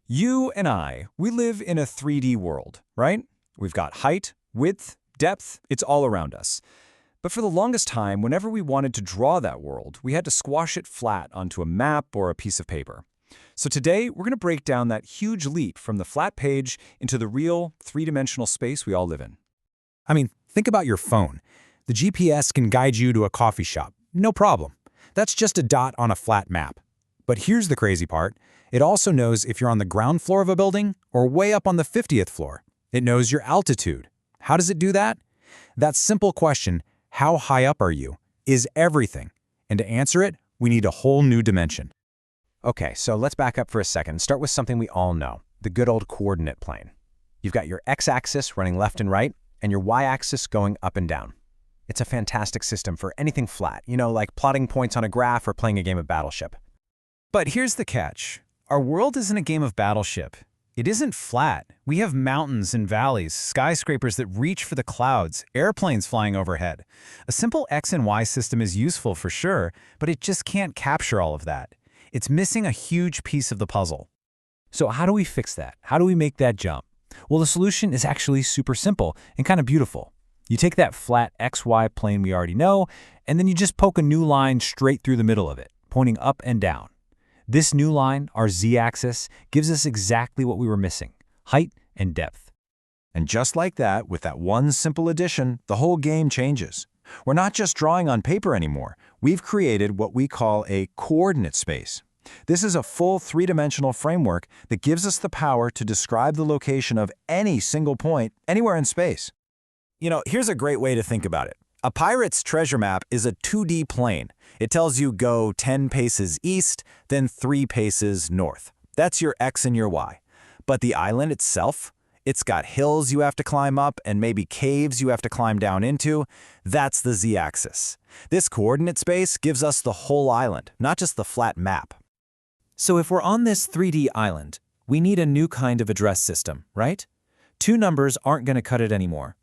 You and I, we live in a 3D world, right? We've got height, width, depth, it's all around us. But for the longest time, whenever we wanted to draw that world, we had to squash it flat onto a map or a piece of paper. So today, we're going to break down that huge leap from the flat page into the real, three-dimensional space we all live in. I mean, think about your phone. The GPS can guide you to a coffee shop. No problem. That's just a dot on a flat map. But here's the crazy part. It also knows if you're on the ground floor of a building or way up on the 50th floor. It knows your altitude. How does it do that? That simple question, how high up are you, is everything. And to answer it, we need a whole new dimension. Okay, so let's back up for a second and start with something we all know, the good old coordinate plane. You've got your x-axis running left and right, and your y-axis going up and down. It's a fantastic system for anything flat, like plotting points on a graph or playing a game of Battleship. But here's the catch. Our world isn't a game of Battleship. It isn't flat. We have mountains and valleys, skyscrapers that reach for the clouds, airplanes flying overhead. A simple X and Y system is useful for sure, but it just can't capture all of that. It's missing a huge piece of the puzzle. So how do we fix that? How do we make that jump? Well, the solution is actually super simple and kind of beautiful. You take that flat XY plane we already know, and then you just poke a new line straight through the middle of it, pointing up and down. This new line, our z-axis, gives us exactly what we were missing, height and depth. And just like that, with that one simple addition, the whole game changes. We're not just drawing on paper anymore. We've created what we call a coordinate space. This is a full three-dimensional framework that gives us the power to describe the location of any single point anywhere in space. Here's a great way to think about it. A pirate's treasure map is a 2D plane. It tells you go 10 paces east, then 3 paces north. That's your X and your Y. But the island itself, it's got hills you have to climb up and maybe caves you have to climb down into. That's the z-axis. This coordinate space gives us the whole island, not just the flat map. So if we're on this 3D island, we need a new kind of address system, right? Two numbers aren't going to cut it anymore.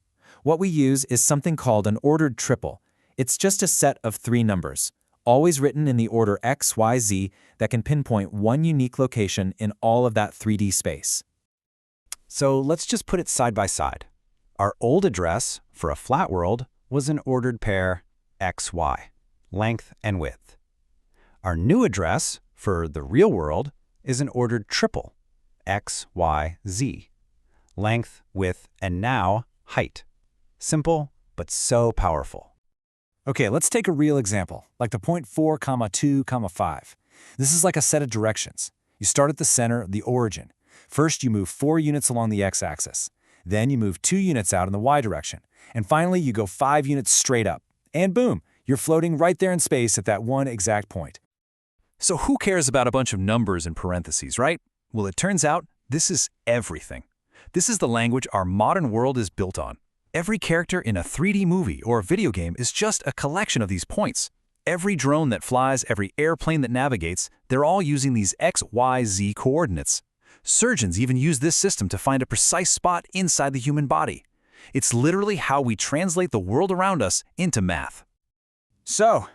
What we use is something called an ordered triple. It's just a set of 3 numbers, always written in the order X, Y, Z that can pinpoint one unique location in all of that 3D space. So let's just put it side by side. Our old address for a flat world was an ordered pair X, Y, length and width. Our new address for the real world is an ordered triple X, Y, Z, length, width, and now height. Simple, but so powerful. Okay, let's take a real example, like the point 4, 2, 5. This is like a set of directions. You start at the center, the origin. First, you move 4 units along the x-axis. Then you move 2 units out in the y direction. And finally, you go 5 units straight up. And boom, you're floating right there in space at that one exact point. So who cares about a bunch of numbers and parentheses, right? Well, it turns out this is everything. This is the language our modern world is built on. Every character in a 3D movie or video game is just a collection of these points. Every drone that flies, every airplane that navigates, they're all using these X, Y, Z coordinates. Surgeons even use this system to find a precise spot inside the human body. It's literally how we translate the world around us into math. So,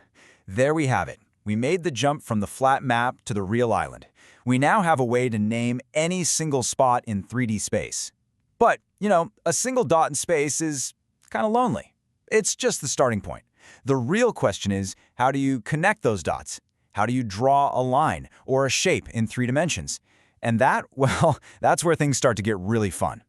there we have it. We made the jump from the flat map to the real island. We now have a way to name any single spot in 3D space. But, a single dot in space is kind of lonely. It's just the starting point. The real question is, how do you connect those dots? How do you draw a line or a shape in 3 dimensions? And that's where things start to get really fun.